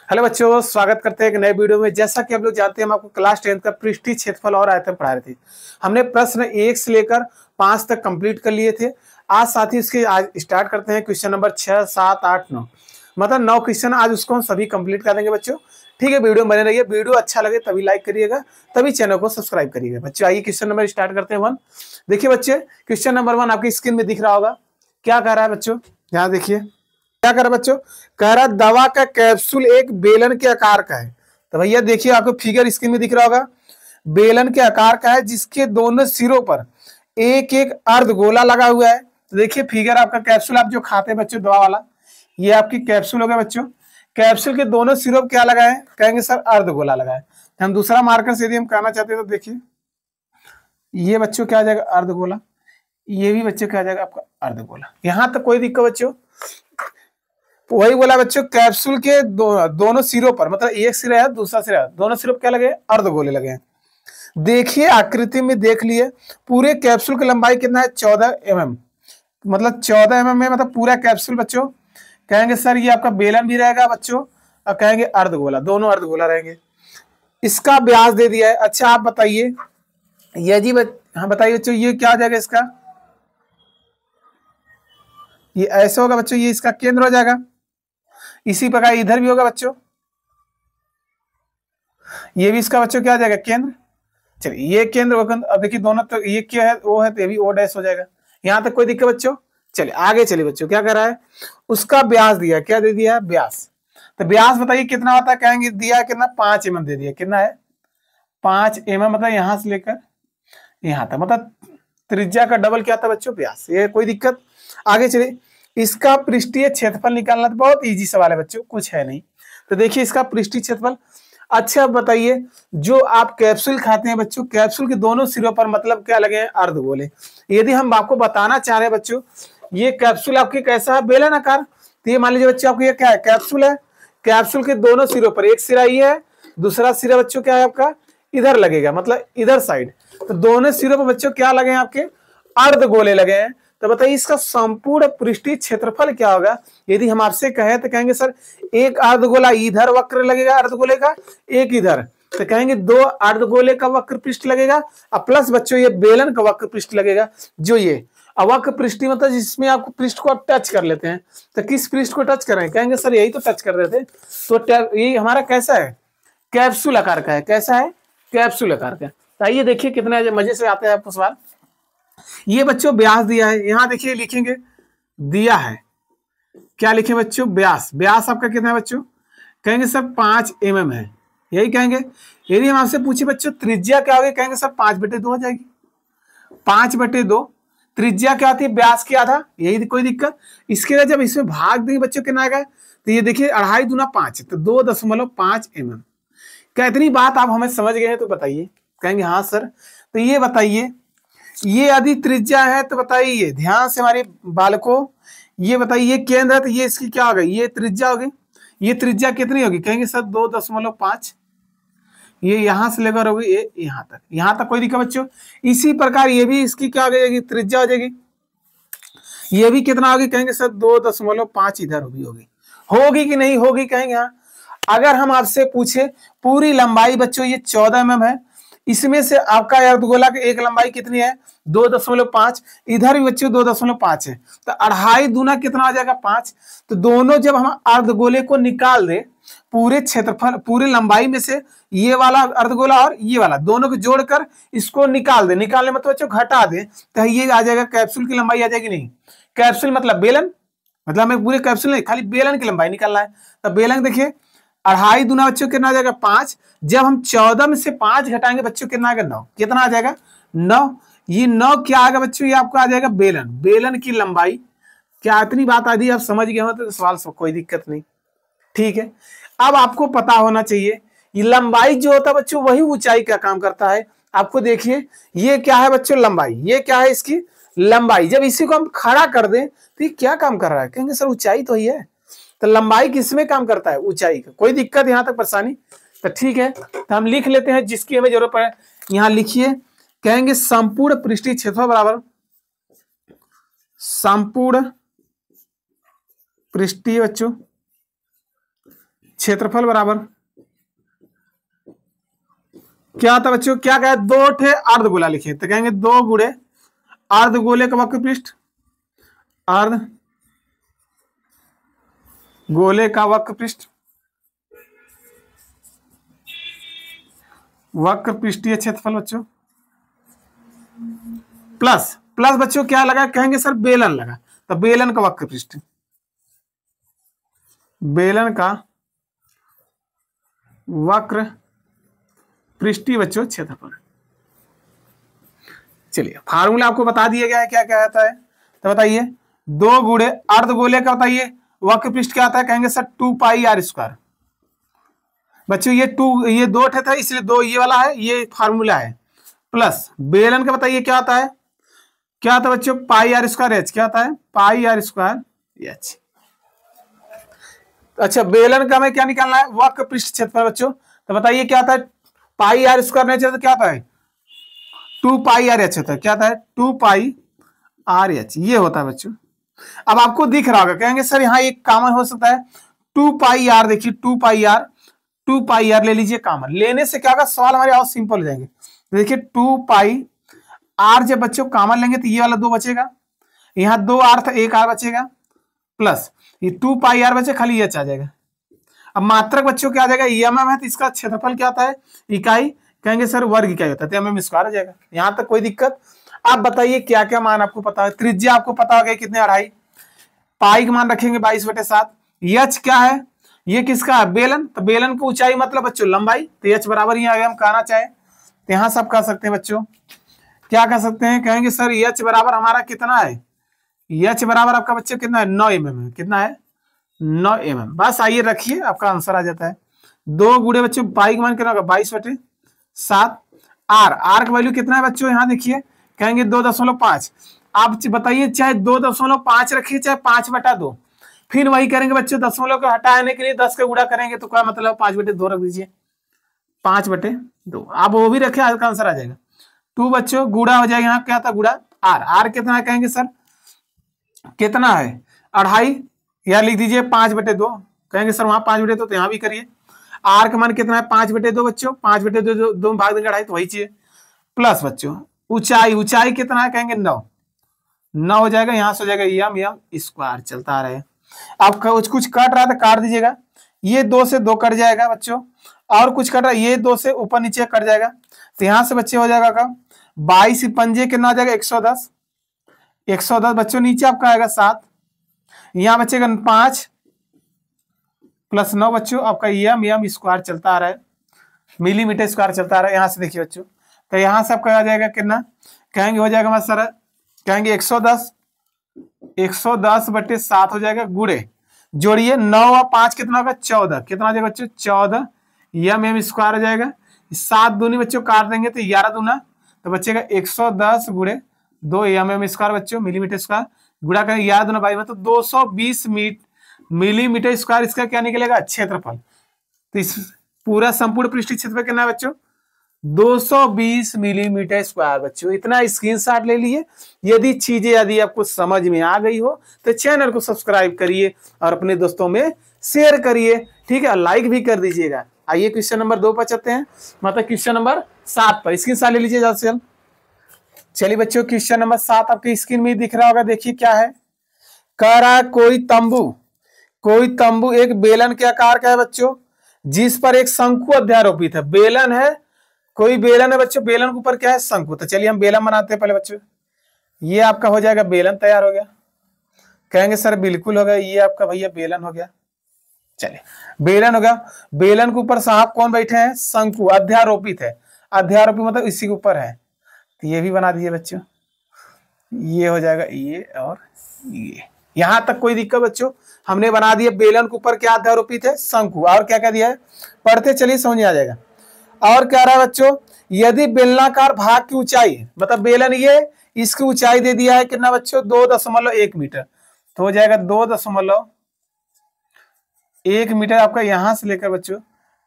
Hello बच्चों, स्वागत करते हैं एक नए वीडियो में। जैसा कि आप लोग जानते हैं, हम आपको क्लास 10 का पृष्ठीय क्षेत्रफल और आयतन पढ़ा रहे थे। हमने प्रश्न 1 से लेकर 5 तक कंप्लीट कर लिए थे। आज साथ ही इसके आज स्टार्ट करते हैं क्वेश्चन नंबर 6, 7, 8, 9, मतलब 9 क्वेश्चन आज उसको हम सभी कंप्लीट कर देंगे बच्चों। ठीक है, वीडियो बने रहिए। वीडियो अच्छा लगे तभी लाइक करिएगा, तभी चैनल को सब्सक्राइब करिएगा। बच्चों आइए क्वेश्चन नंबर स्टार्ट करते हैं 1। देखिए बच्चे, क्वेश्चन नंबर 1 आपकी स्क्रीन में दिख रहा होगा। क्या कह रहा है बच्चों, यहाँ देखिए क्या कर रहा है बच्चों। कह रहा दवा का कैप्सूल एक बेलन के आकार का है। तो भैया देखिए, आपको फिगर स्क्रीन में दिख रहा होगा। बेलन के आकार का है जिसके दोनों सिरों पर एक एक अर्धगोला लगा हुआ है। तो देखिए फिगर, आपका कैप्सूल आप जो खाते हैं बच्चों दवा वाला, ये आपकी कैप्सूल हो गया बच्चों। कैप्सूल के दोनों सिरों पर क्या लगा है, कहेंगे सर अर्धगोला लगा है। हम दूसरा मार्कर से यदि हम कहना चाहते हैं तो देखिए, ये बच्चों क्या आ जाएगा अर्धगोला, ये भी बच्चों क्या आ जाएगा आपका अर्धगोला। यहां तक कोई दिक्कत बच्चों। वही बोला बच्चों, कैप्सूल के दोनों सिरों पर, मतलब एक सिरा है दूसरा सिरा है, दोनों सिरों पर क्या लगे, अर्धगोले लगे हैं। देखिए आकृति में देख लिए, पूरे कैप्सूल की लंबाई कितना है, 14 mm, मतलब 14 mm में मतलब पूरा कैप्सूल बच्चों। कहेंगे सर ये आपका बेलन भी रहेगा बच्चों, और कहेंगे अर्धगोला, दोनों अर्धगोला रहेंगे। इसका व्यास दे दिया है। अच्छा आप बताइए, यदि हाँ बताइए बच्चों, ये क्या आ जाएगा इसका, ये ऐसा होगा बच्चों, ये इसका केंद्र हो जाएगा। इसी प्रकार इधर भी होगा बच्चों, ये भी इसका बच्चों क्या आ जाएगा, केंद्र। चलिए ये केंद्र, अब देखिए दोनों तो ये क्या है, वो है तो ये भी ओ डैश हो जाएगा। यहां तक कोई दिक्कत बच्चों। चलिए आगे चलिए बच्चों, क्या कर रहा है, उसका व्यास दिया, क्या दे दिया, व्यास। तो व्यास बताइए कितना होता है, कहेंगे दिया है कितना, 5 mm दे दिया। कितना है, 5 mm, मतलब यहां से लेकर यहां तक, मतलब त्रिज्या का डबल क्या था बच्चों, व्यास। ये कोई दिक्कत। आगे चलिए, इसका पृष्ठीय क्षेत्रफल निकालना तो बहुत इजी सवाल है बच्चों, कुछ है नहीं। तो देखिए इसका पृष्ठीय क्षेत्रफल। अच्छा अब बताइए, जो आप कैप्सूल खाते हैं बच्चों, कैप्सूल के दोनों सिरों पर मतलब क्या लगे हैं, अर्धगोले। यदि हम आपको बताना चाह रहे हैं बच्चों, ये कैप्सूल आपके कैसा है, बेलन आकार। तो ये मान लीजिए बच्चों, आपको ये क्या है, कैप्सूल है। कैप्सूल के दोनों सिरों पर एक सिरा ये है, दूसरा सिरा बच्चों क्या है आपका, इधर लगेगा, मतलब इधर साइड। तो दोनों सिरों पर बच्चों क्या लगे हैं, आपके अर्धगोले लगे हैं। तो बताइए इसका संपूर्ण पृष्ठीय क्षेत्रफल क्या होगा। यदि हम आपसे कहें तो कहेंगे सर एक अर्धगोला इधर वक्र लगेगा अर्धगोले का, एक इधर, तो कहेंगे 2 अर्धगोले का वक्र पृष्ठ लगेगा, और प्लस बच्चों ये बेलन का वक्र पृष्ठ लगेगा। जो ये अवक्र पृष्ठ मतलब जिसमें आपको पृष्ठ को आप टच कर लेते हैं। तो किस पृष्ठ को टच कर रहे हैं, कहेंगे सर यही तो टच कर रहे थे। तो ये हमारा कैसा है, कैप्सूल आकार का है। कैसा है, कैप्सूल आकार का। तो आइए देखिए कितने मजे से आते हैं आपको सवाल। ये बच्चों व्यास दिया है, यहां देखिए लिखेंगे, दिया है, क्या लिखे बच्चों, व्यास। व्यास आपका कितना है बच्चों, कहेंगे सर 5 mm है, यही कहेंगे। यदि हम आपसे पूछे बच्चों त्रिज्या क्या होगी, कहेंगे सर 5/2 हो जाएगी। 5/2 त्रिज्या क्या आती है, व्यास की आधा, यही कोई दिक्कत। इसके लिए जब इसमें भाग देंगे बच्चों कितना आएगा, तो ये देखिए 2.5 दूना 5, तो 2.5 mm। क्या इतनी बात आप हमें समझ गए हैं तो बताइए, कहेंगे हाँ सर। तो ये बताइए, ये यदि त्रिज्या है तो बताइए ध्यान से हमारे बालकों, ये बताइए ये केंद्र है तो ये इसकी क्या होगी, ये त्रिज्या होगी। ये त्रिज्या कितनी होगी, कहेंगे सर 2.5। ये यहां से लेकर होगी ये यहां तक कोई दिक्कत बच्चों। इसी प्रकार ये भी इसकी क्या हो जाएगी, त्रिज्या हो जाएगी। ये भी कितना होगी, कहेंगे सर 2.5 इधर होगी। होगी कि नहीं होगी, कहेंगे हाँ। अगर हम आपसे पूछे पूरी लंबाई बच्चों ये 14 mm है, इसमें से आपका अर्धगोला की एक लंबाई कितनी है, 2.5, इधर भी बच्चों 2.5 है, तो 2.5 दूना कितना आ जाएगा, 5। तो दोनों जब हम अर्धगोले को निकाल दे, पूरे क्षेत्रफल पूरी लंबाई में से ये वाला अर्धगोला और ये वाला दोनों को जोड़कर इसको निकाल दे, निकालने मतलब बच्चों घटा दे, तो ये आ जाएगा कैप्सूल की लंबाई आ जाएगी। नहीं, कैप्सूल मतलब बेलन, मतलब हमें पूरे कैप्सूल नहीं खाली बेलन की लंबाई निकालना है। तो बेलन देखिए 2.5 दूना बच्चों कितना आ जाएगा, 5। जब हम 14 में से 5 घटाएंगे बच्चों कितना आएगा, 9। कितना आ जाएगा, 9। ये 9 क्या आएगा बच्चों, ये आपको आ जाएगा बेलन, बेलन की लंबाई। क्या इतनी बात आदि आप समझ गए हो तो सवाल से कोई दिक्कत नहीं। ठीक है, अब आपको पता होना चाहिए ये लंबाई जो होता है बच्चों वही ऊंचाई का काम करता है। आपको देखिए ये क्या है बच्चों, लंबाई, ये क्या है इसकी लंबाई। जब इसी को हम खड़ा कर दें तो ये क्या काम कर रहा है, कहेंगे सर ऊंचाई तो ही है। तो लंबाई किसमें काम करता है, ऊंचाई का। कोई दिक्कत यहां तक परेशानी, तो ठीक है। तो हम लिख लेते हैं जिसकी हमें जरूरत पड़े। यहां लिखिए, कहेंगे संपूर्ण पृष्ठीय क्षेत्रफल बराबर संपूर्ण पृष्ठीय बच्चों क्षेत्रफल बराबर क्या था बच्चों, क्या कहे, 2 ठे अर्धगोला लिखे तो कहेंगे 2 गुणे अर्धगोले का वक्र पृष्ठ, अर्ध गोले का वक्र पृष्ठ, वक्र पृष्ठीय क्षेत्रफल बच्चों, प्लस प्लस बच्चों क्या लगा, कहेंगे सर बेलन लगा, तो बेलन का वक्र पृष्ठ, बेलन का वक्र पृष्ठीय बच्चों क्षेत्रफल। चलिए फार्मूला आपको बता दिया गया है क्या क्या आता है, तो बताइए 2 गुणे अर्धगोले का बताइए वक्र पृष्ठ क्या आता है, कहेंगे सर 2 पाई आर स्क्वायर। बच्चों ये 2 था इसलिए 2 ये वाला है, ये फार्मूला है, प्लस बेलन का बताइए क्या आता है, क्या आता है बच्चों, पाई आर स्क्वायर एच, क्या आता है पाई आर स्क्वायर एच। अच्छा बेलन का हमें क्या निकालना है, वक्र पृष्ठ क्षेत्रफल बच्चों, तो बताइए क्या आता है, पाई आर स्क्वायर नहीं तो क्या आता है 2 पाई आर एच होता है, क्या आता है 2 पाई आर एच, ये होता है बच्चों। अब आपको दिख रहा होगा, कहेंगे सर यहाँ एक कॉमन हो सकता है 2 पाई आर, देखिए 2 पाई आर ले लीजिए कॉमन, लेने से क्या होगा सवाल हमारे और सिंपल हो जाएंगे। देखिए 2 पाई आर जब बच्चों कॉमन लेंगे तो ये वाला 2 बचेगा, यहाँ 2 आर था 1 आर बचेगा, प्लस ये 2 पाई आर बचे, खाली एच आ जाएगा। अब मात्रक बच्चों क्या आ जाएगा, एमएम है तो इसका क्षेत्रफल क्या आता है इकाई, कहेंगे सर वर्ग इकाई होता है, तो एमएम स्क्वायर हो जाएगा। यहाँ तक कोई दिक्कत। आप बताइए क्या क्या मान आपको पता है, त्रिज्या आपको पता हो गया कितने 2.5, पाई का मान रखेंगे 22/7, एच क्या है, ये किसका है बेलन, तो बेलन की ऊंचाई मतलब बच्चों लंबाई, तो एच बराबर ही आगे हम कहना चाहे तो यहाँ सब कह सकते हैं बच्चों, क्या कह सकते हैं, कहेंगे सर एच बराबर हमारा कितना है, एच बराबर आपका बच्चों कितना है 9 mm, कितना है 9 mm। बस आइए रखिए आपका आंसर आ जाता है। 2 गुणे बच्चों पाई का मान कितना होगा 22/7, आर का वैल्यू कितना है बच्चों, यहाँ देखिए कहेंगे 2.5। आप बताइए चाहे 2.5 रखिए चाहे 5/2, फिर वही करेंगे बच्चों, दशमलव को हटाने के लिए 10 का गुणा करेंगे तो क्या मतलब 5/2 रख दीजिए, 5/2 आप वो भी रखे, आपका आंसर आ जाएगा। 2 बच्चों गुणा हो जाएगा, यहाँ क्या था गुणा आर कितना है, कहेंगे सर कितना है 2.5, या लिख दीजिए 5/2, कहेंगे सर वहां 5/2 तो यहाँ भी करिए। आर का मान कितना है 5/2 बच्चों, 5/2 2 भाग देंगे 2.5 तो वही चाहिए, प्लस बच्चों ऊंचाई कितना है, कहेंगे 9 हो जाएगा, यहाँ से हो जाएगा एम स्क्वायर, चलता रहे। आप कुछ कट रहा है तो काट दीजिएगा, ये 2 से 2 कट जाएगा बच्चों, और कुछ कट रहा है ये 2 से ऊपर नीचे कट जाएगा, तो यहाँ से बच्चे हो जाएगा का 22 पंजे कितना आ जाएगा 110 बच्चों, नीचे आपका आएगा 7, यहाँ बचेगा 5 + 9 बच्चों, आपका एम स्क्वायर चलता आ रहा है, मिलीमीटर स्क्वायर चलता आ रहा है। यहाँ से देखिए बच्चों, तो यहाँ से आपका आ जाएगा कितना, कहेंगे हो जाएगा हमारा सर, कहेंगे 110/7 हो जाएगा, गुणे जोड़िए 9 और 5 कितना होगा 14, कितना आ जाएगा बच्चों 14 एम स्क्वायर हो जाएगा। 7 दूनी बच्चों काट देंगे तो 11 दूना, तो बचेगा 110 गुणे 2 एम स्क्वायर बच्चों, मिलीमीटर स्क्वायर, गुणा करेंगे 11 दूना 22 मतलब 220 मिलीमीटर स्क्वायर, इसका क्या निकलेगा क्षेत्रफल। तो इस पूरा संपूर्ण पृष्ठीय क्षेत्रफल कितना है बच्चों 220 मिलीमीटर स्क्वायर बच्चों। इतना स्क्रीनशॉट ले लिए। यदि आपको समझ में आ गई हो तो चैनल को सब्सक्राइब करिए और अपने दोस्तों में शेयर करिए, ठीक है, लाइक भी कर दीजिएगा। आइए क्वेश्चन नंबर 2 पर चलते हैं, मतलब क्वेश्चन नंबर 7 पर स्क्रीनशॉट ले लीजिए जल्द से जल्द। चलिए बच्चों क्वेश्चन नंबर 7 आपके स्क्रीन में दिख रहा होगा, देखिए क्या है, कह रहा है कोई तंबू एक बेलन के आकार का है बच्चों, जिस पर एक शंकु अध्यारोपित है। बेलन है, कोई बेलन है बच्चों, बेलन के ऊपर क्या है शंकु। तो चलिए हम बेलन बनाते हैं पहले बच्चों। ये आपका हो जाएगा बेलन तैयार हो गया, कहेंगे सर बिल्कुल हो गया, ये आपका भैया बेलन हो गया। चलिए बेलन हो गया, बेलन के ऊपर साहब कौन बैठे हैं शंकु, अध्यारोपित है, अध्यारोपित मतलब इसी के ऊपर है, तो ये भी बना दीजिए बच्चों, ये हो जाएगा ये और ये। यहां तक कोई दिक्कत बच्चों, हमने बना दिया बेलन के ऊपर क्या अध्यारोपित है शंकु, और क्या क्या दिया है पढ़ते चलिए समझ में आ जाएगा। और क्या रहा है बच्चों, यदि बेलनाकार भाग की ऊंचाई मतलब बेलन ये, इसकी ऊंचाई दे दिया है कितना बच्चों 2.1 मीटर, तो हो जाएगा 2.1 मीटर आपका यहां से लेकर बच्चों,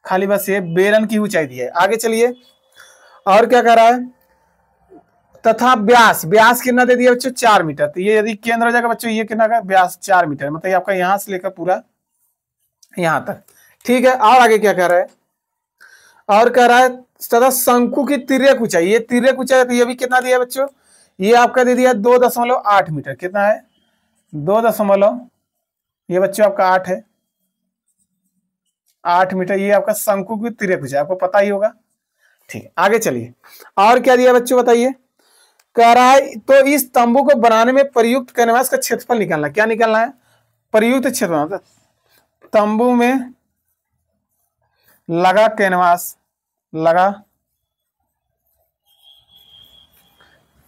खाली बस ये बेलन की ऊंचाई दी है। आगे चलिए और क्या कर रहा है, तथा व्यास कितना दे दिया बच्चों 4 मीटर, तो ये यदि केंद्र हो जाएगा बच्चों, ये कितना का व्यास 4 मीटर, मतलब आपका यहां से लेकर पूरा यहां तक, ठीक है, और आगे क्या कह रहा है, और कह रहा है तथा शंकु की तिर्यक ऊंचाई, ये तिर्यक ऊंचाई तो ये भी कितना दिया बच्चों, ये आपका दे दिया 2.8 मीटर, कितना है 2, ये बच्चों आपका 8 है, 8 मीटर, ये आपका शंकु की तिर्यक ऊंचाई, आपको पता ही होगा। ठीक है, आगे चलिए, और क्या दिया बच्चों बताइए, कह रहा है तो इस तंबू को बनाने में प्रयुक्त कैनवास का क्षेत्रफल निकालना, क्या निकालना है, प्रयुक्त क्षेत्रफल मतलब तंबू में लगा कैनवास, लगा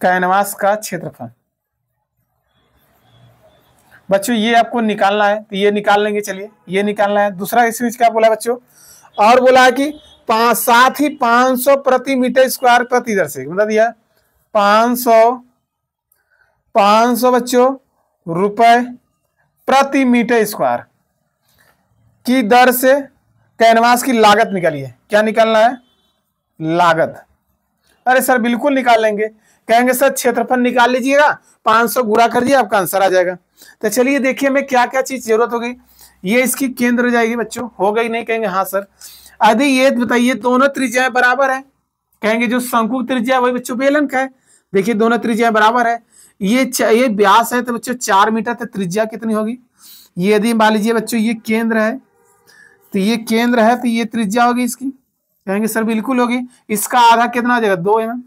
कैनवास का क्षेत्रफल बच्चों, ये आपको निकालना है, तो ये निकाल लेंगे, चलिए ये निकालना है। दूसरा इसमें क्या बोला बच्चों, और बोला है कि साथ ही 500 प्रति मीटर स्क्वायर प्रति दर से, मतलब दिया 500 बच्चों रुपए प्रति मीटर स्क्वायर की दर से कैनवास की लागत निकालिए, क्या निकालना है, लागत। अरे सर बिल्कुल निकाल लेंगे, कहेंगे सर क्षेत्रफल निकाल लीजिएगा, 500 गुणा कर दिए आपका आंसर आ जाएगा। तो चलिए देखिए हमें क्या क्या चीज जरूरत होगी, ये इसकी केंद्र हो जाएगी बच्चों, हो गई नहीं, कहेंगे हाँ सर। यदि ये बताइए दोनों त्रिज्याएं बराबर है, कहेंगे जो शंकु त्रिज्या वही बच्चों बेलन का है, देखिए दोनों त्रिज्याएं बराबर है, ये व्यास है तो बच्चों 4 मीटर, तो त्रिज्या कितनी होगी, ये यदि मान लीजिए बच्चों ये केंद्र है, तो ये केंद्र है, तो ये त्रिज्या होगी इसकी, कहेंगे सर बिल्कुल होगी, इसका आधा कितना हो जाएगा 2 mm,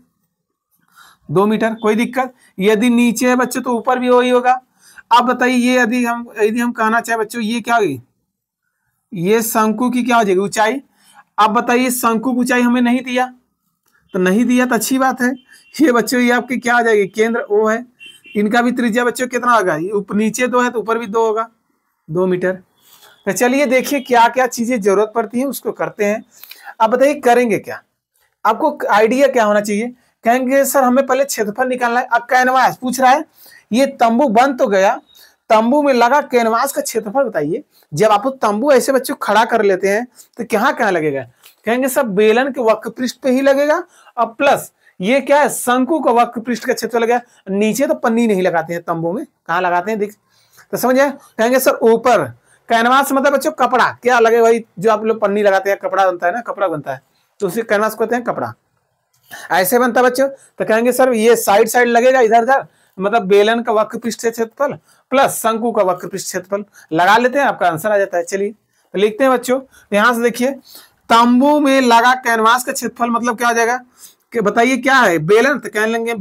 2 मीटर, कोई दिक्कत। यदि नीचे है बच्चों तो ऊपर भी वही होगा। अब बताइए ये यदि हम कहना चाहे बच्चों, ये क्या होगी, ये शंकु की क्या हो जाएगी ऊंचाई। अब बताइए शंकु की ऊंचाई हमें नहीं दिया, तो नहीं दिया तो अच्छी बात है, ये बच्चों ये आपकी क्या हो जाएगी, केंद्र ओ है, इनका भी त्रिज्या बच्चों कितना होगा, ये नीचे 2 है तो ऊपर भी 2 होगा, 2 मीटर। तो चलिए देखिए क्या क्या चीजें जरूरत पड़ती है उसको करते हैं। अब बताइए करेंगे क्या, आपको आइडिया क्या होना चाहिए, कहेंगे सर हमें पहले क्षेत्रफल निकालना है। अब कैनवास पूछ रहा है, ये तंबू बन तो गया, तंबू में लगा कैनवास का क्षेत्रफल बताइए। जब आप तंबू ऐसे बच्चों खड़ा कर लेते हैं तो कहाँ लगेगा, कहेंगे सर बेलन के वक्र पृष्ठ पे ही लगेगा, और प्लस ये क्या है शंकु का वक्र पृष्ठ का क्षेत्रफल लगेगा। नीचे तो पन्नी नहीं लगाते हैं तंबू में, कहाँ लगाते हैं देख, तो समझे, कहेंगे सर ऊपर कैनवास मतलब बच्चों कपड़ा, क्या लगे भाई जो आप लोग पन्नी लगाते हैं, कपड़ा बनता है ना, कपड़ा बनता है, तो उसी कैनवास कहते हैं कपड़ा, ऐसे बनता है बच्चों। तो कहेंगे सर ये साइड साइड लगेगा इधर उधर, मतलब बेलन का वक्र पृष्ठ क्षेत्रफल प्लस शंकु का वक्र पृष्ठ क्षेत्रफल लगा लेते हैं, आपका आंसर आ जाता है। चलिए तो लिखते हैं बच्चों, यहां से देखिए तंबू में लगा कैनवास का क्षेत्रफल मतलब क्या हो जाएगा, कि बताइए क्या है बेलन, तो कह लेंगे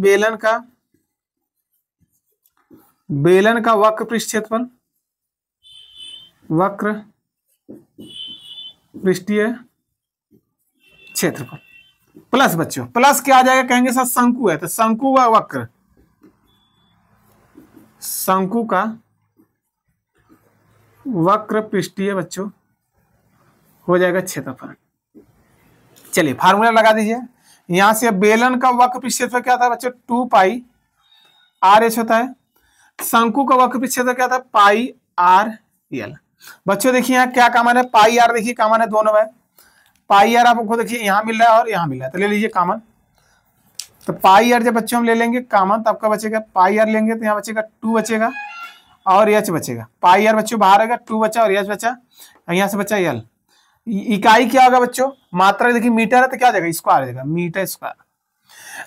बेलन का वक्र पृष्ठ क्षेत्रफल, वक्र पृष्ठीय क्षेत्रफल प्लस बच्चों प्लस क्या आ जाएगा, कहेंगे सर शंकु है तो शंकु का वक्र, शंकु का वक्र पृष्ठीय बच्चों हो जाएगा क्षेत्रफल। चलिए फार्मूला लगा दीजिए, यहां से बेलन का वक्र पृष्ठ क्षेत्रफल क्या था बच्चों 2 पाई आर एच होता है, शंकु का वक्र पृष्ठ क्षेत्रफल क्या था पाई आर एल। बच्चों देखिए यहाँ क्या कॉमन है, पाई आर देखिए कॉमन है दोनों में, पाई आर आपको देखिए यहाँ मिल रहा है और यहाँ मिल रहा है, तो ले लीजिए कॉमन। तो पाई आर जब बच्चों हम ले लेंगे कॉमन तो आपका बचेगा, पाई आर लेंगे तो यहाँ बचेगा 2 बचेगा और एच बचेगा, पाई आर बच्चों बाहर आएगा 2 बचा और एच बचा, यहाँ से बचा एल। इकाई क्या होगा बच्चों, मात्रा देखिए मीटर है तो क्या आ जाएगा स्क्वायर आ जाएगा, मीटर स्क्वायर।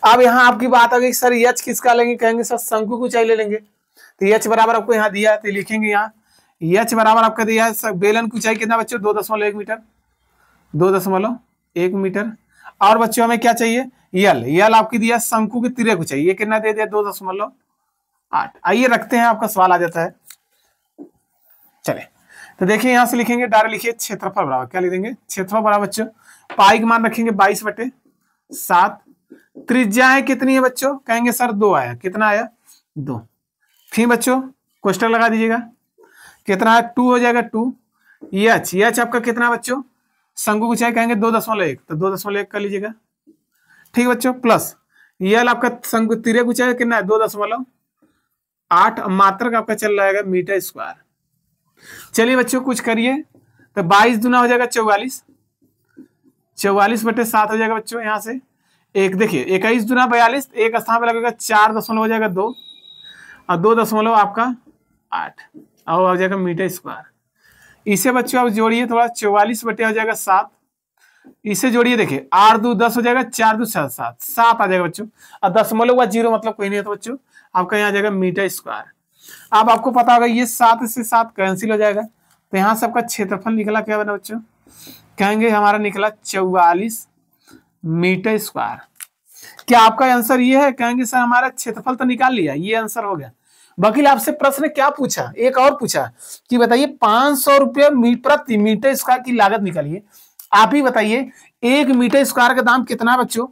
अब यहाँ आपकी बात होगी सर एच किसका लेंगे, कहेंगे सर शंकु को ऊंचाई ले लेंगे, तो एच बराबर आपको यहाँ दिया है तो लिखेंगे यहाँ एच बराबर आपका दिया है बेलन की ऊंचाई कितना बच्चों 2.1 मीटर, 2.1 मीटर। और बच्चों हमें क्या चाहिए यल आपकी दिया शंकु की तिर्यक ऊंचाई, ये कितना दे दिया 2.8। आइए रखते हैं, आपका सवाल आ जाता है। चले तो देखिए यहां से लिखेंगे डायरेक्ट लिखिए क्षेत्रफल बराबर क्या लिख देंगे, क्षेत्रफल बराबर बच्चों पाई का मान रखेंगे 22/7, त्रिज्याएं कितनी है बच्चों, कहेंगे सर 2 आया, कितना आया 2। फिर बच्चों क्वेश्चन लगा दीजिएगा कितना है 2 हो जाएगा 2, एच आपका कितना बच्चों शंकु की ऊंचाई कहेंगे 2.1 तो 2.1 कर लीजिएगा, ठीक बच्चों। प्लस यल आपका शंकु तिर्यक ऊंचाई कितना है 2.8, मात्रक आपका चल रहा है मीटर स्क्वायर। चलिए बच्चों कुछ करिए, तो 22 दूना हो जाएगा 44, 44/7 हो जाएगा बच्चों। यहाँ से एक देखिए 21 दूना 42, एक स्थान पे लगेगा 4 दशमलव हो जाएगा 2 और 2 दशमलव आपका 8 और हो जाएगा मीटर स्क्वायर। इसे बच्चों आप जोड़िए थोड़ा, 44 बटे हो जाएगा 7, इसे जोड़िए, देखिए 8 2 10 हो जाएगा, 4 2 7 7 7 आ जाएगा बच्चों। और दशमलव का 0 मतलब कोई नहीं है, तो बच्चों आपका यहाँ आ जाएगा मीटर स्क्वायर। अब आपको पता होगा ये 7 से 7 कैंसिल हो जाएगा, तो यहाँ सबका क्षेत्रफल निकला क्या बना बच्चों, कहेंगे हमारा निकला 44 मीटर स्क्वायर। क्या आपका आंसर ये है, कहेंगे सर हमारा क्षेत्रफल तो निकाल लिया, ये आंसर हो गया। वकील आपसे प्रश्न क्या पूछा, एक और पूछा कि बताइए 500 रुपये प्रति मीटर स्क्वायर की लागत निकालिए। आप ही बताइए 1 मीटर स्क्वायर का दाम कितना है बच्चों,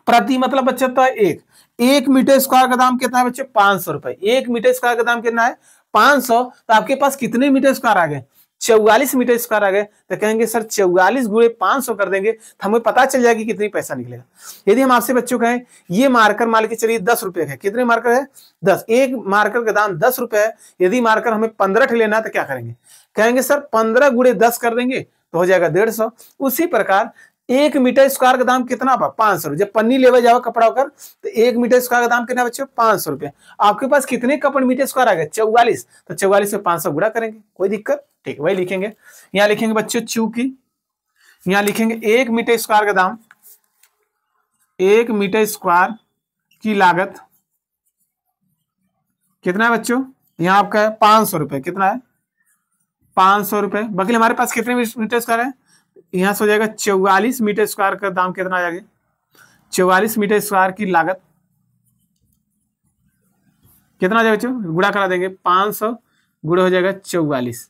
प्रति मतलब बच्चों तो एक मीटर स्क्वायर का दाम कितना है बच्चों, 500 रुपए। 1 मीटर स्क्वायर का दाम कितना है 500, तो आपके पास कितने मीटर स्क्वायर आ गए, 44 मीटर स्क्वायर आ गए। तो कहेंगे सर 44 गुणे 500 कर देंगे तो हमें पता चल जाएगा कितनी पैसा निकलेगा। यदि हम आपसे बच्चों कहें ये मार्कर मान के चलिए 10 रुपए है, कितने मार्कर है 10, एक मार्कर का दाम 10 रुपए है, यदि मार्कर हमें 15 लेना है तो क्या करेंगे, कहेंगे सर 15 गुणे 10 कर देंगे तो हो जाएगा 150। उसी प्रकार 1 मीटर स्क्वायर का दाम कितना, 500। जब पन्नी लेवे जाओ कपड़ा होकर तो 1 मीटर स्क्वायर का दाम कितना बच्चों, 500 रुपए। आपके पास कितने कपड़ मीटर स्क्वायर आ गए, 44, तो 44 में 500 गुणा करेंगे, कोई दिक्कत, ठीक वही लिखेंगे। यहाँ लिखेंगे बच्चों चूंकि, यहाँ लिखेंगे 1 मीटर स्क्वायर का दाम, 1 मीटर स्क्वायर की लागत कितना है बच्चों, यहाँ आपका है 500 रुपए, कितना है 500 रुपए। वकील हमारे पास कितने मीटर स्क्वायर है, यहां से हो जाएगा 44 मीटर स्क्वायर का दाम कितना आ जाएगा, 44 मीटर स्क्वायर की लागत कितना आ जाएगा बच्चों, गुणा करा देंगे, 500 गुणा हो जाएगा 44,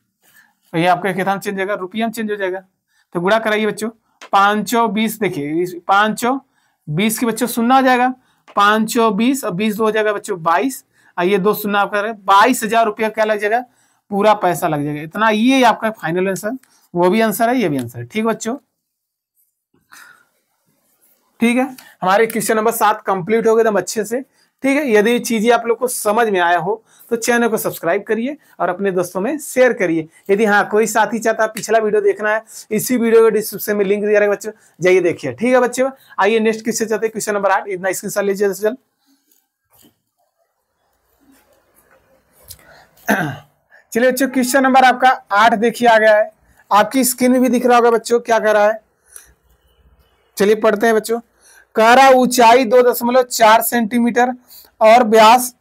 तो ये आपका कितना चेंज हो जाएगा, रुपया में चेंज हो जाएगा। तो गुणा कराइए बच्चों, 520, देखिए 520 के बच्चों शून्य हो जाएगा, 520 और 20 हो जाएगा बच्चों 22, और ये 2 शून्य आपका 22,000 रुपया क्या लग जाएगा, पूरा पैसा लग जाएगा इतना। ये आपका फाइनल आंसर, वो भी आंसर है, ये भी आंसर है, ठीक बच्चों, ठीक है। हमारे क्वेश्चन नंबर 7 कंप्लीट हो गए एकदम अच्छे से, ठीक है। यदि चीजें आप लोग को समझ में आया हो तो चैनल को सब्सक्राइब करिए और अपने दोस्तों में शेयर करिए। यदि हाँ कोई साथी चाहता है पिछला वीडियो देखना है, इसी वीडियो के डिस्क्रिप्शन में लिंक दिया रहेगा बच्चों, जाइए देखिए, ठीक है बच्चों। आइए नेक्स्ट क्वेश्चन चलते हैं, क्वेश्चन नंबर 8, इतना स्क्रीनशॉट लीजिए चल। चलिए बच्चों क्वेश्चन नंबर आपका 8 देखिए आ गया है, आपकी स्क्रीन में भी दिख रहा होगा बच्चों, क्या कह रहा है, चलिए पढ़ते हैं बच्चों। कह रहा ऊंचाई 2.4 सेंटीमीटर और व्यास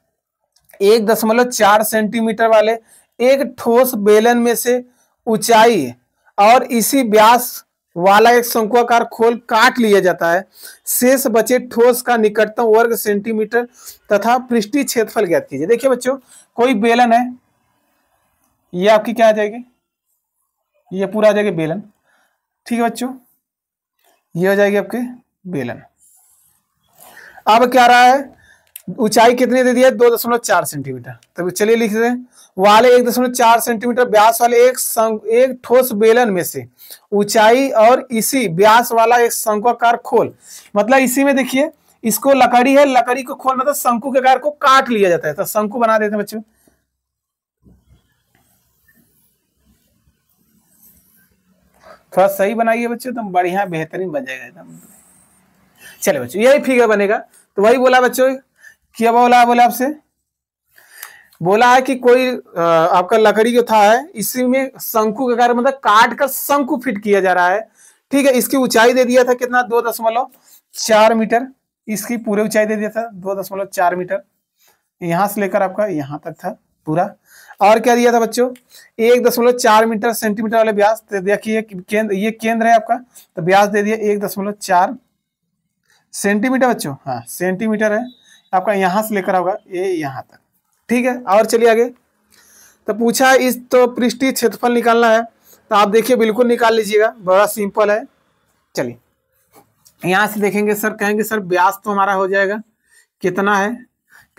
1.4 सेंटीमीटर वाले एक ठोस बेलन में से ऊंचाई और इसी व्यास वाला एक शंक्वाकार खोल काट लिया जाता है, शेष बचे ठोस का निकटतम वर्ग सेंटीमीटर तथा पृष्ठीय क्षेत्रफल ज्ञात कीजिए। देखिए बच्चों कोई बेलन है, ये आपकी क्या आ जाएगी, ये पूरा आ जाएगी बेलन, ठीक है बच्चों, ये हो जाएगी आपके बेलन। अब क्या रहा है, ऊंचाई कितनी दे दी है 2.4 सेंटीमीटर, तो चलिए लिख रहे हैं वाले 1.4 सेंटीमीटर व्यास वाले एक ठोस बेलन में से ऊंचाई और इसी व्यास वाला एक शंक्वाकार खोल, मतलब इसी में देखिए इसको लकड़ी है, लकड़ी को खोल मतलब शंकु के आकार को काट लिया जाता है, तो शंकु बना देते हैं बच्चों। थोड़ा सही बनाइए बच्चों, तो बढ़िया बेहतरीन बन जाएगा एकदम। चलिए बच्चों यही फिगर बनेगा, तो वही बोला बच्चों, क्या बोला आपसे, बोला है कि कोई आपका लकड़ी जो था है इसी में शंकु के आकार मतलब काट कर शंकु फिट किया जा रहा है, ठीक है। इसकी ऊंचाई दे दिया था कितना 2.4 मीटर, इसकी पूरी ऊंचाई दे दिया था 2.4 मीटर, यहां से लेकर आपका यहां तक था पूरा। और क्या दिया था बच्चों 1.4 मीटर सेंटीमीटर वाले व्यास, तो देखिए केंद्र, ये केंद्र है आपका, तो व्यास दे दिया 1.4 सेंटीमीटर बच्चों, हाँ सेंटीमीटर है आपका, यहां से लेकर होगा ये यहां तक, ठीक है। और चलिए आगे, तो पूछा इस तो पृष्ठीय क्षेत्रफल निकालना है, तो आप देखिए बिल्कुल निकाल लीजिएगा, बड़ा सिंपल है। चलिए यहां से देखेंगे सर, कहेंगे सर व्यास तो हमारा हो जाएगा कितना है,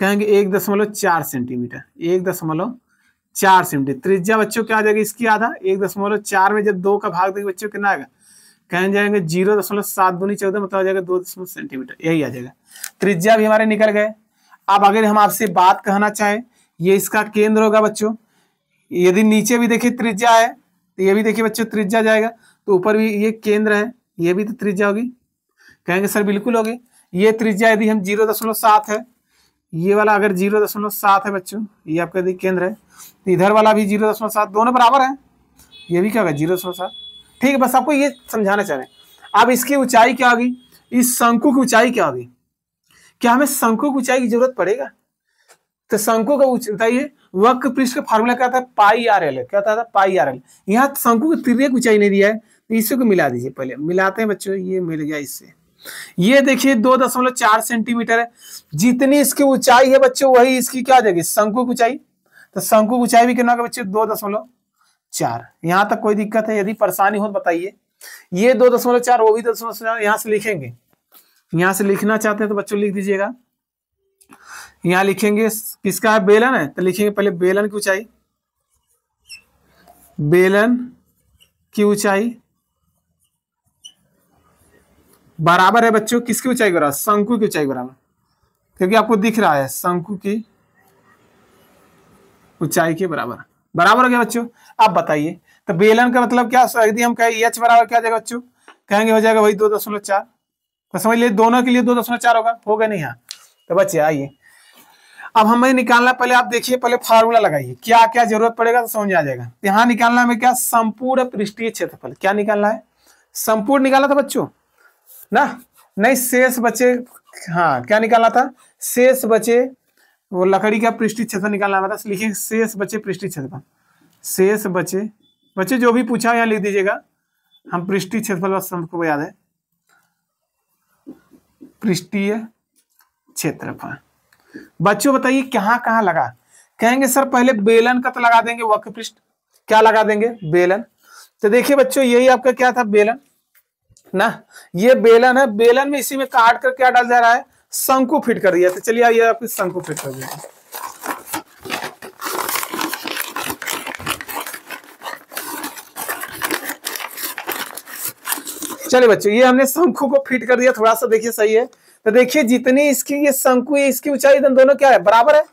कहेंगे 1.4 सेंटीमीटर, 1.4 सेंटीमीटर। त्रिज्या बच्चों क्या आ जाएगी इसकी आधा, 1.4 में जब 2 का भाग देंगे बच्चों कितना आएगा, कहें जाएंगे 0.7 दूनी 14 मतलब आ जाएगा 2 सेंटीमीटर, यही आ जाएगा। त्रिज्या भी हमारे निकल गए। अब अगर हम आपसे बात कहना चाहें, ये इसका केंद्र होगा बच्चों, यदि नीचे भी देखिए त्रिज्या है तो ये भी देखिए बच्चों त्रिज्या जाएगा, तो ऊपर भी ये केंद्र है, ये भी तो त्रिज्या होगी, कहेंगे सर बिल्कुल होगी। ये त्रिज्या यदि हम 0.7 है, ये वाला अगर 0.7 है बच्चों, ये आपका यदि केंद्र है, तो इधर वाला भी 0.7, दोनों बराबर है, ये भी क्या होगा 0.7। ठीक है, बस आपको ये समझाना चाह रहे हैं। अब इसकी ऊंचाई क्या होगी, इस शंकु की ऊंचाई क्या होगी, क्या हमें शंकु की ऊंचाई की जरूरत पड़ेगा? तो शंकु का बताइए वक्र पृष्ठ का फार्मूला क्या था, पाई आर एल है। क्या था पाई आर एल। यहाँ शंकु की तिर्यक ऊंचाई नहीं दिया है, तो इसी को मिला दीजिए। पहले मिलाते हैं बच्चों, ये मिल गया इससे। ये देखिए 2.4 सेंटीमीटर है। जितनी इसकी ऊंचाई है बच्चों वही इसकी क्या आ जाएगी, शंकु की ऊंचाई। तो शंकु की ऊंचाई भी कितना होगा बच्चों, 2.4। यहाँ तक कोई दिक्कत है? यदि परेशानी हो तो बताइए। ये 2.4, वो भी 2.4, यहाँ से लिखेंगे। यहाँ से लिखना चाहते हैं तो बच्चों लिख दीजिएगा। यहाँ लिखेंगे किसका है, बेलन है, तो लिखेंगे पहले बेलन की ऊंचाई। बेलन की ऊंचाई बराबर है बच्चों किसकी ऊंचाई के बराबर, शंकु की ऊंचाई बराबर, क्योंकि आपको दिख रहा है शंकु की ऊंचाई के बराबर। बराबर हो गया बच्चों। अब बताइए तो बेलन का मतलब क्या, यदि हम कहें एच बराबर क्या जाएगा बच्चों, कहेंगे हो जाएगा वही 2.4। तो समझ लीजिए दोनों के लिए 2.4 होगा नहीं। यहाँ तो बच्चे आइए अब हमें निकालना, पहले आप देखिए, पहले फार्मूला लगाइए क्या क्या जरूरत पड़ेगा तो समझ आ जाएगा। यहाँ निकालना हमें क्या, संपूर्ण पृष्ठीय क्षेत्रफल। क्या निकालना है, संपूर्ण निकालना था बच्चों ना, नहीं शेष बचे। हाँ क्या निकालना था, शेष बचे वो लकड़ी का पृष्ठीय क्षेत्रफल निकालना था। लिखिए शेष बचे पृष्ठीय क्षेत्रफल। शेष बचे बच्चे जो भी पूछा यहाँ लिख दीजिएगा। हम पृष्ठीय क्षेत्रफल बस हमको याद है, पृष्ठीय क्षेत्रफल। बच्चों बताइए कहाँ कहाँ लगा, कहेंगे सर पहले बेलन का तो लगा देंगे, वक्र पृष्ठ क्या लगा देंगे, बेलन। तो देखिए बच्चों यही आपका क्या था, बेलन ना, ये बेलन है। बेलन में इसी में काट कर क्या डाल जा रहा है, शंकु फिट कर दिया। तो चलिए आइए आपको शंकु फिट कर दिया। चलिए बच्चों ये हमने शंकु को फिट कर दिया, थोड़ा सा देखिए सही है। तो देखिए जितनी इसकी ये शंकु है इसकी ऊंचाई दोनों क्या है, बराबर है।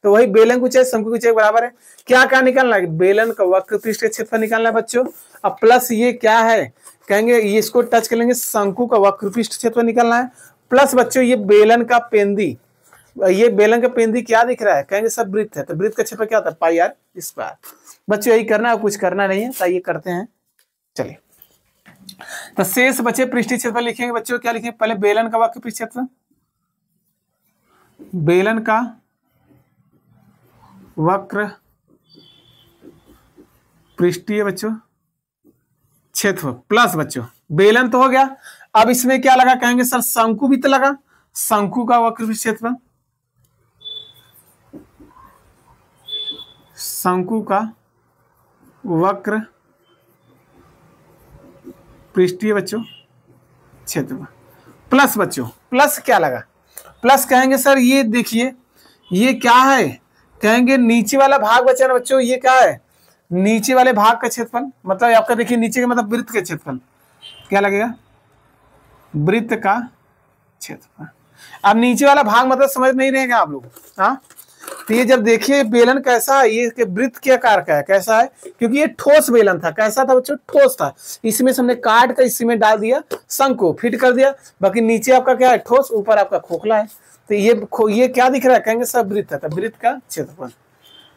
तो वही बेलन की ऊंचाई शंकु की ऊंचाई बराबर है। क्या क्या निकालना है, बेलन का वक्र पृष्ठ का क्षेत्रफल निकालना है बच्चों। अब प्लस ये क्या है, कहेंगे ये इसको टच कर लेंगे, शंकु का वक्र पृष्ठ क्षेत्रफल निकालना है। प्लस बच्चों ये बेलन का पेंदी, ये बेलन का पेंदी क्या दिख रहा है, कहेंगे सब वृत्त है। तो वृत्त का क्षेत्रफल क्या होता है, पाई आर स्क्वायर। बच्चों यही करना है, कुछ करना नहीं है, तो ये करते हैं। चलिए तो शेष बचे पृष्ठीय क्षेत्रफल लिखेंगे बच्चों। क्या लिखेंगे, पहले बेलन का वक्र पृष्ठ क्षेत्रफल, बेलन का वक्र पृष्ठीय बच्चों क्षेत्रफल प्लस बच्चों बेलन तो हो गया। अब इसमें क्या लगा, कहेंगे सर शंकु भी तो लगा, शंकु का वक्र पृष्ठ क्षेत्रफल, शंकु का वक्र पृष्ठीय बच्चों क्षेत्रफल प्लस बच्चों, प्लस क्या लगा, प्लस कहेंगे सर ये देखिए ये क्या है, कहेंगे नीचे वाला भाग बचा ना बच्चों, ये क्या है, नीचे वाले भाग का क्षेत्रफल। मतलब आपका देखिए नीचे का मतलब वृत्त का क्षेत्रफल, क्या लगेगा, वृत्त का क्षेत्रफल। अब नीचे वाला भाग मतलब समझ नहीं रहेगा आप लोग। हाँ तो ये जब देखिए बेलन कैसा है, ये वृत्त के आकार का है, कैसा है, क्योंकि ये ठोस बेलन था। कैसा था बच्चों, ठोस था। इसमें से हमने काट कर इसी में डाल दिया, शंकु फिट कर दिया। बाकी नीचे आपका क्या है, ठोस, ऊपर आपका खोखला है। तो ये क्या दिख रहा है, कहेंगे सब वृत्त है, वृत्त का क्षेत्रफल।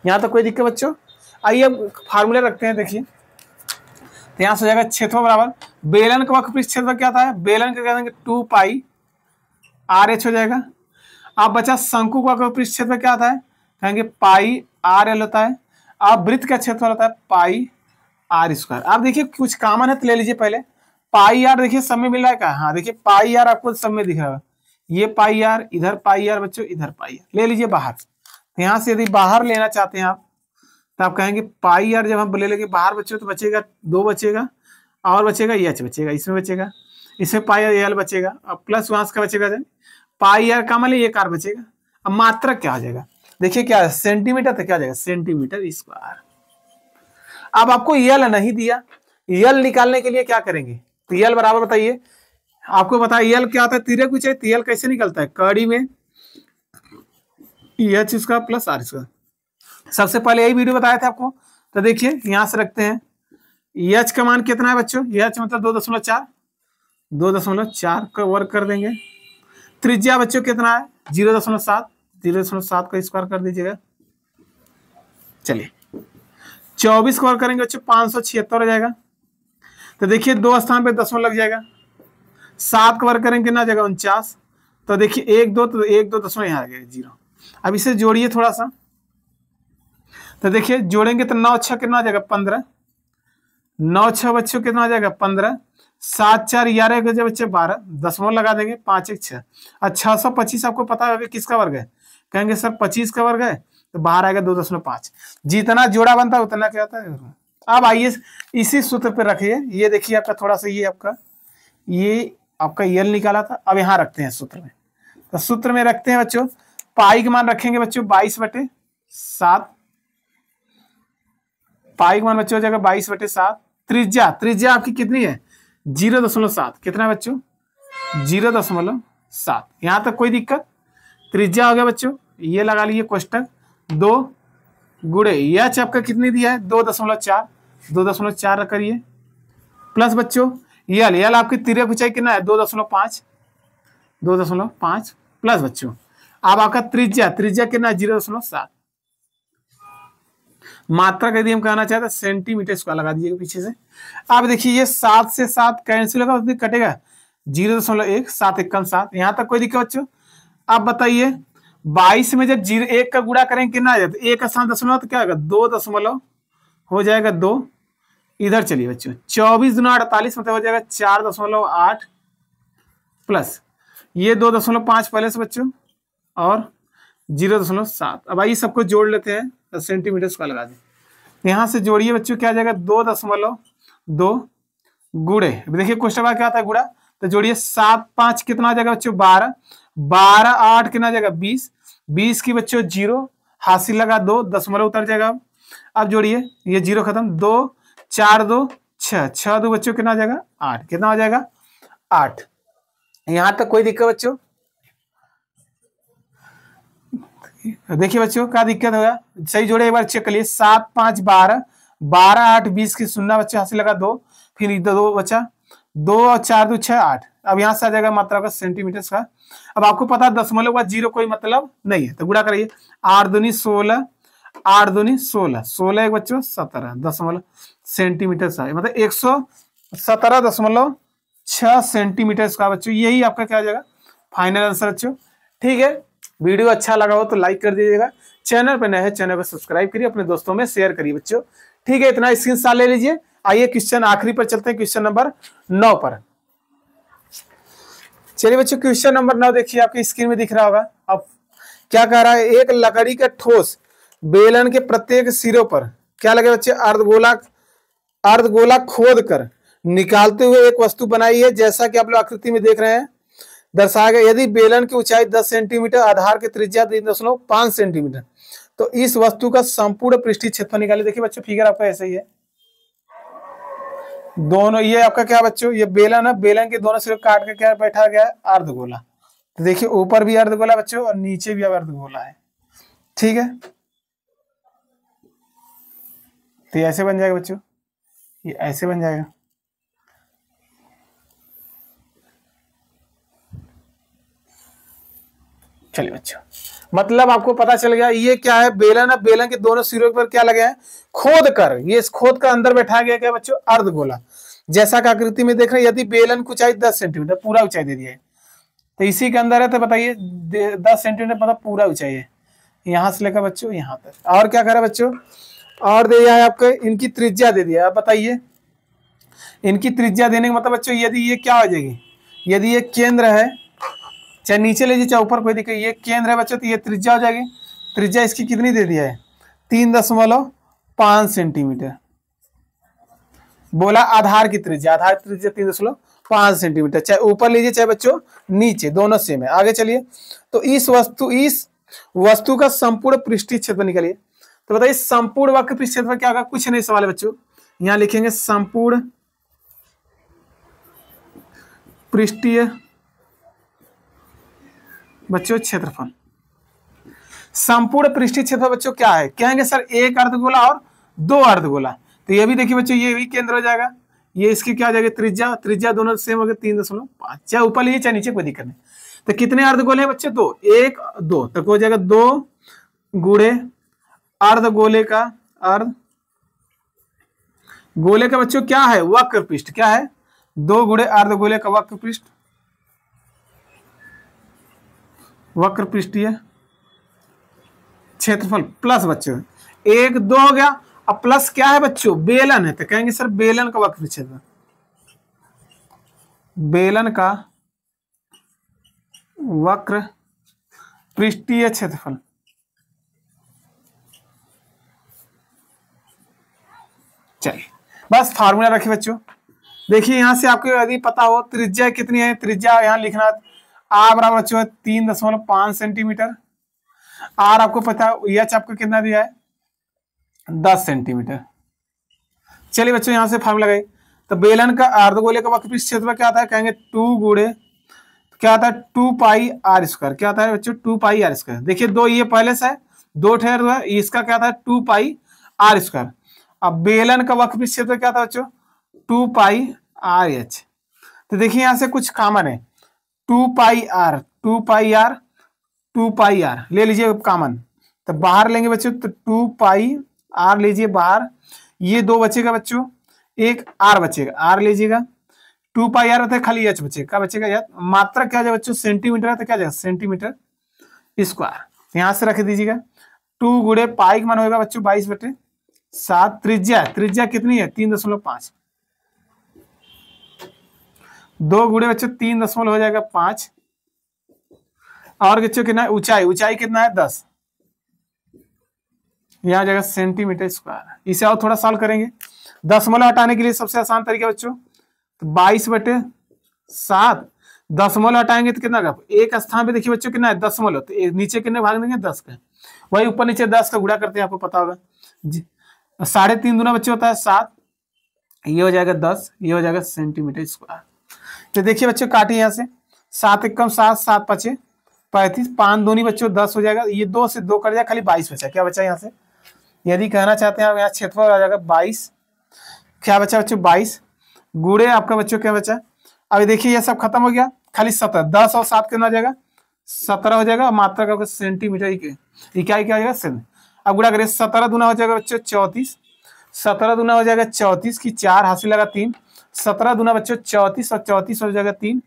यहाँ तो कोई दिक्कत बच्चों। आइए अब फार्मूला रखते हैं। देखिए तो यहाँ से हो जाएगा क्षेत्रफल बराबर बेलन का वक्र पृष्ठ क्षेत्रफल क्या था, बेलन का कह देंगे 2 पाई आर एच हो जाएगा। अब बचा शंकु का वक्र पृष्ठ क्षेत्रफल क्या आता है, कहेंगे पाई आर एल होता है। अब वृत्त का क्षेत्रफल होता है पाई आर स्क्वायर। आप देखिए कुछ कॉमन है तो ले लीजिए पहले। पाई आर देखिए सब में मिल रहा है क्या, हाँ देखिए पाई आर आपको सब में दिख रहा है। ये पाई आर, इधर पाई आर बच्चों, इधर पाई आर ले लीजिए बाहर। तो यहाँ से यदि बाहर लेना चाहते हैं आप तो आप कहेंगे पाई आर जब हम ले लेंगे बाहर बच्चों तो बचेगा 2 बचेगा, और बचेगा एच बचेगा, इसमें बचेगा, इसमें पाई आर एल बचेगा। अब प्लस वहां का बचेगा पाई आर का मान लीजिए 1 आर बचेगा। अब मात्रक क्या आ जाएगा, देखिए क्या है, सेंटीमीटर, तो क्या आ जाएगा सेंटीमीटर स्क्वायर। अब आपको यल नहीं दिया, यल निकालने के लिए क्या करेंगे, तो यल बराबर बताइए, आपको बताया यल क्या आता है, तिर्यक ऊंचाई। तो यल कैसे निकलता है, कड़ी में H square plus R square. सबसे पहले यही वीडियो बताया था आपको। तो देखिए यहां से रखते हैं, एच का मान कितना है बच्चों, एच मतलब 2.4, 2.4 का वर्ग कर देंगे। त्रिज्या बच्चों कितना है 0.7, 0.7 का स्क्वायर कर दीजिएगा। चलिए 24 को वर्ग करेंगे बच्चों 576 हो जाएगा। तो देखिए 2 स्थान पे दशमलव लग जाएगा। 7 का वर्ग करेंगे कितना आ जाएगा 49। तो देखिए 1 2 तो 1 2 दशमलव यहाँ आ गया 0। अब इसे जोड़िए थोड़ा सा। तो देखिए जोड़ेंगे तो 9 6 कितना आ जाएगा 15। 9 6 बच्चों कितना आ जाएगा 15। 7 4 11 बच्चे 12 दशमलव लगा देंगे 5 1 6। और 625 आपको पता है किसका वर्ग है? कहेंगे सर 25 का वर्ग है, तो बाहर आएगा 2.5। जितना जोड़ा बनता है उतना क्या होता है। अब आइए इसी सूत्र पे रखिए। ये देखिए आपका थोड़ा सा ये आपका यल निकाला था, अब यहाँ रखते हैं सूत्र में। तो सूत्र में रखते हैं बच्चों, पाई का मान रखेंगे बच्चों 22/7। पाई का मान बच्चों हो जाएगा 22/7। त्रिज्या आपकी कितनी है 0.7। कितना बच्चों 0.7। यहां तक कोई दिक्कत? त्रिज्या हो गया बच्चों, ये लगा लिए कोष्टक 2 गुणे एच आपका कितनी दिया है 2.4। 2.4 करिए प्लस बच्चों यल आपकी तिर्यक ऊंचाई कितना है 2.5। 2.5 प्लस बच्चों अब आपका त्रिज्या कितना है 0.7। मात्रा यदि हम कहना चाहते हैं सेंटीमीटर स्क्वायर लगा दीजिएगा पीछे से। अब देखिए ये 7 से 7 कैंसिल होगा, कटेगा 0.1। 7 1 7। यहां तक कोई दिक्कत बच्चों? अब बताइए 22 में जब 1 का गुणा करेंगे कितना आ जाता है 1 का स्थान दशमलव, तो क्या होगा 2 दशमलव हो जाएगा 2। इधर चलिए बच्चों 24 दूना 48 मतलब हो जाएगा 4.8 प्लस ये 2.5 पहले से बच्चों और 0.7। अब आइए सबको जोड़ लेते हैं, सेंटीमीटर का लगा दें। यहां से जोड़िए बच्चों क्या आ जाएगा 2.2 गुणे, देखिए क्वेश्चन क्या आता है गुणा, तो जोड़िए 7 5 कितना आ जाएगा बच्चों 12। 12 8 कितना आ जाएगा 20। 20 की बच्चों 0 हासिल लगा 2 दशमलव उतर जाएगा। अब जोड़िए ये 0 खत्म 2 4 2 6 6 2 बच्चों कितना आ जाएगा 8। कितना हो जाएगा 8। यहां तक कोई दिक्कत बच्चों? देखिए बच्चों क्या दिक्कत होगा, सही जोड़े एक बार चेक कर लिए। 7 5 12 12 8 20 की 0 बच्चे हासिल लगा 2, फिर इधर 2 बचा 2 और 4 2 6 8। अब यहां से आ जाएगा मात्रा का सेंटीमीटर का। अब आपको पता है दशमलव का 0 कोई मतलब नहीं है, तो गुणा करिए 8 दूनी 16 8 दूनी 16 16 एक बच्चों 17 दशमलव सेंटीमीटर का, मतलब 117.6 सेंटीमीटर का बच्चों। यही आपका क्या आ जाएगा फाइनल आंसर बच्चों। ठीक है, वीडियो अच्छा लगा हो तो लाइक कर दीजिएगा, चैनल पर नए हैं चैनल पर सब्सक्राइब करिए, अपने दोस्तों में शेयर करिए बच्चों। ठीक है, इतना स्क्रीनशॉट ले लीजिए। आइए क्वेश्चन आखिरी पर चलते हैं, क्वेश्चन नंबर 9 पर। चलिए बच्चों क्वेश्चन नंबर 9 देखिए आपकी स्क्रीन में दिख रहा होगा। अब क्या कह रहा है, एक लकड़ी का ठोस बेलन के प्रत्येक सिरों पर क्या लगे बच्चे अर्धगोला खोद कर निकालते हुए एक वस्तु बनाई है, जैसा कि आप लोग आकृति में देख रहे हैं दर्शाया गया। यदि बेलन की ऊंचाई 10 सेंटीमीटर, आधार की त्रिज्या 3.5 सेंटीमीटर, तो इस वस्तु का संपूर्ण पृष्ठीय क्षेत्रफल निकालिए। देखिए बच्चों फिगर आपका ऐसे ही है, दोनों ये आपका क्या बच्चों ये बेलन है, बेलन के दोनों सिरे काट के क्या बैठा गया है अर्धगोला। तो देखिए ऊपर भी अर्धगोला बच्चों और नीचे भी अर्धगोला है। ठीक है, तो ये ऐसे बन जाएगा बच्चों, ये ऐसे बन जाएगा। चलिए बच्चों मतलब आपको पता चल गया ये क्या है बेलन है, बेलन के दोनों सिरों पर क्या लगे हैं खोद कर, ये इस खोद का अंदर बैठाया गया क्या बच्चों अर्धगोला, जैसा कि आकृति में देख रहे हैं। यदि बेलन की ऊंचाई 10 सेंटीमीटर, पूरा ऊंचाई दे दिया है, तो इसी के अंदर है, तो बताइए 10 सेंटीमीटर मतलब पूरा ऊंचाई है यहां से लेकर बच्चों यहां तक। और क्या करा बच्चों, और दे दिया है आपको इनकी त्रिज्या दे दिया है। आप बताइए इनकी त्रिज्या देने का मतलब बच्चों यदि ये क्या हो जाएगी, यदि ये केंद्र है, चाहे नीचे लीजिए चाहे ऊपर कोई दिक्कत, ये केंद्र है बच्चों, तो ये त्रिज्या हो जाएगी। त्रिज्या इसकी कितनी दे दिया है 3.5 सेंटीमीटर। बोला आधार की त्रिज्या 3.5 सेंटीमीटर, चाहे ऊपर लीजिए चाहे बच्चों नीचे, दोनों सेम है। आगे चलिए, तो इस वस्तु का संपूर्ण पृष्ठीय क्षेत्रफल निकालिए। तो बताइए संपूर्ण वक्र पृष्ठीय क्षेत्रफल क्या होगा, कुछ नहीं सवाल है बच्चों, यहां लिखेंगे संपूर्ण पृष्ठीय बच्चों क्षेत्रफल। संपूर्ण पृष्ठीय क्षेत्रफल बच्चों क्या है, कहेंगे सर एक अर्धगोला और 2 अर्धगोला। तो ये भी देखिए बच्चों ये भी केंद्र हो जाएगा, ये इसकी क्या हो जाएगी त्रिज्या दोनों सेम हो गए 3.5, चाहे ऊपर लीजिए चाहे नीचे कोई दिक्कत नहीं। तो कितने अर्धगोले हैं बच्चे 2, 1 2 तक हो जाएगा 2 गुणे अर्धगोले का गोले का बच्चों क्या है, वक्र पृष्ठ, क्या है, 2 गुणे अर्धगोले का वक्र पृष्ठ, वक्र पृष्ठीय क्षेत्रफल प्लस बच्चों 1 2 हो गया। अब प्लस क्या है बच्चों, बेलन है, तो कहेंगे सर बेलन का वक्र क्षेत्रफल, बेलन का वक्र पृष्ठीय क्षेत्रफल। चलिए बस फार्मूला रखिए बच्चों। देखिए यहां से आपको यदि पता हो त्रिज्या कितनी है, त्रिज्या यहां लिखना आर बराबर बच्चों 3.5 सेंटीमीटर। आर आपको पता है, एच आपको कितना दिया है 10 सेंटीमीटर। चलिए बच्चों यहां से फार्मूला लगाइए। तो बेलन का अर्धगोले का वक्र पृष्ठ क्षेत्रफल क्या आता है, कहेंगे 2 गुणे क्या आता है 2 पाई आर स्क्वायर, क्या आता है बच्चों 2 पाई आर स्क्वायर। देखिए 2 ये पहले से है, 2 ठहर है, इसका क्या था 2 पाई आर स्क्वायर। अब बेलन का वक्र पृष्ठ क्षेत्रफल क्या था बच्चों 2 पाई आर एच। तो देखिए यहां से कुछ कॉमन है, 2 pi r 2 pi r 2 pi r ले लीजिए कॉमन, तो बाहर लेंगे बच्चों तो 2 पाई आर लीजिए बाहर, ये 2 बचेगा बच्चों, एक आर बचेगा, आर लीजिएगा, 2 पाई आर होता है खाली एच बचेगा, क्या बचेगा यार, मात्रा क्या जाएगा बच्चों सेंटीमीटर है, तो क्या जाएगा सेंटीमीटर स्क्वायर। यहां से रख दीजिएगा 2 गुणे पाई का मान होगा बच्चों 22/7। त्रिज्या, त्रिज्या कितनी है 3.5, 2 गुणे बच्चों 3 दशमलव हो जाएगा 5, और बच्चों कितना है ऊंचाई, ऊंचाई कितना है 10, यहां आ जाएगा सेंटीमीटर स्क्वायर। इसे और थोड़ा सॉल्व करेंगे, दशमलव हटाने के लिए सबसे आसान तरीका बच्चों, तो 22/7 दशमलव हटाएंगे तो कितना होगा, एक स्थान पे देखिए बच्चों कितना है दशमलव, तो नीचे कितने भाग देंगे 10 का, वही ऊपर नीचे 10 का गुणा करते हैं, आपको पता होगा 3.5 गुना बच्चों होता है 7, ये हो जाएगा 10, ये हो जाएगा सेंटीमीटर स्क्वायर। तो देखिए बच्चों काटिए यहाँ से 7 एकम 7, 7 5 35, 5 दूनी बच्चों 10 हो जाएगा, ये 2 से 2 कट जाएगा, खाली 22 बचा, क्या बचा यहाँ से, यदि कहना चाहते हैं आप यहाँ क्षेत्रफल आ जाएगा 22, क्या बचा बच्चों 22 गुणे आपका बच्चों क्या बचा, अभी देखिए ये सब खत्म हो गया, खाली 17, 10 और 7 कितना हो जाएगा 17 हो जाएगा, मात्रा का सेंटीमीटर इकाई क्या हो जाएगा सेंट। अब गुणा करिए 17 दूना हो जाएगा बच्चों 34, 17 दूना हो जाएगा 34 की 4 हासिल लगा 3, 17 दूना बच्चों 34 और 34 हो जाएगा 3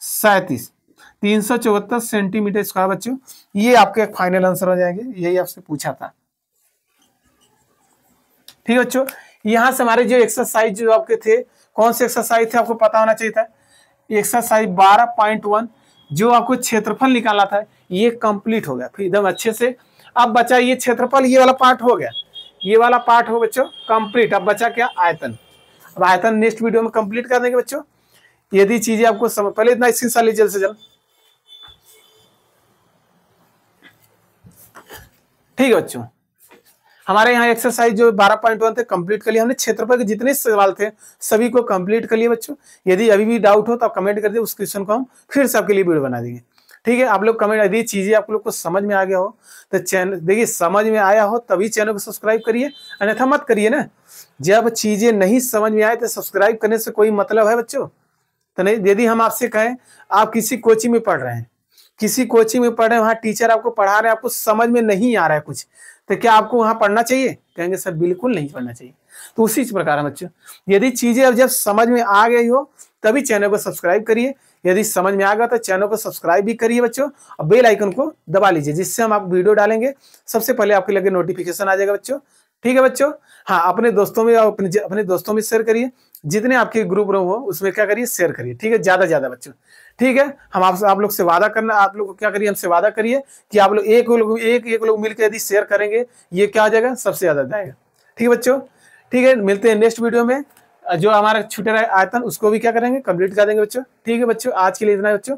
37, 374 सेंटीमीटर स्क्वायर बच्चों। ये आपके एक फाइनल आंसर हो जाएंगे, यही आपसे पूछा था। ठीक है बच्चों, यहाँ से हमारे जो एक्सरसाइज जो आपके थे, कौन से एक्सरसाइज थे आपको पता होना चाहिए था, एक्सरसाइज 12.1 जो आपको क्षेत्रफल निकाला था ये कंप्लीट हो गया फिर एकदम अच्छे से। अब बचा ये क्षेत्रफल, ये वाला पार्ट हो गया, ये वाला पार्ट हो बच्चों कंप्लीट। अब बचा क्या आयतन, अब आयतन नेक्स्ट वीडियो में कंप्लीट कर देंगे बच्चों। यदि चीजें आपको समझ, पहले इतना स्क्रीनशॉट लीजिए जल्द से जल्द। ठीक है बच्चों, हमारे यहाँ एक्सरसाइज जो 12.1 थे कंप्लीट कर लिया हमने, क्षेत्रफल के जितने सवाल थे सभी को कंप्लीट कर लिए बच्चों। यदि अभी भी डाउट हो तो आप कमेंट कर दिए, उस क्वेश्चन को हम फिर से आपके लिए वीडियो बना देंगे। ठीक है, आप लोग कमेंट, यदि चीजें आप लोग को समझ में आ गया हो तो चैनल, देखिए समझ में आया हो तभी चैनल को सब्सक्राइब करिए, अन्यथा मत करिए ना। जब चीजें नहीं समझ में आए तो सब्सक्राइब करने से कोई मतलब है बच्चों, तो नहीं। यदि हम आपसे कहें आप किसी कोचिंग में पढ़ रहे हैं, किसी कोचिंग में पढ़ रहे हैं, वहाँ टीचर आपको पढ़ा रहे हैं, आपको समझ में नहीं आ रहा है कुछ, तो क्या आपको वहां पढ़ना चाहिए, कहेंगे सर बिल्कुल नहीं पढ़ना चाहिए। तो उसी प्रकार है बच्चों, यदि चीजें अब जब समझ में आ गई हो तभी चैनल को सब्सक्राइब करिए, यदि समझ में आ गया तो चैनल को सब्सक्राइब भी करिए बच्चों, और बेल आइकन को दबा लीजिए, जिससे हम आप वीडियो डालेंगे सबसे पहले आपके लगे नोटिफिकेशन आ जाएगा बच्चों। ठीक है बच्चों, हाँ अपने दोस्तों में, अपने दोस्तों में शेयर करिए, जितने आपके ग्रुप हो उसमें क्या करिए शेयर करिए। ठीक है, ज्यादा ज्यादा बच्चों। ठीक है, हम आप लोग से वादा करना, आप लोग को क्या करिए, हमसे वादा करिए कि आप लोग एक लोग मिलकर यदि शेयर करेंगे, ये क्या आ जाएगा सबसे ज्यादा जाएगा। ठीक है बच्चों, ठीक है, मिलते हैं नेक्स्ट वीडियो में। जो हमारा छूटे रहे आयतन उसको भी क्या करेंगे कंप्लीट कर देंगे बच्चों। ठीक है बच्चों, आज के लिए इतना है बच्चों।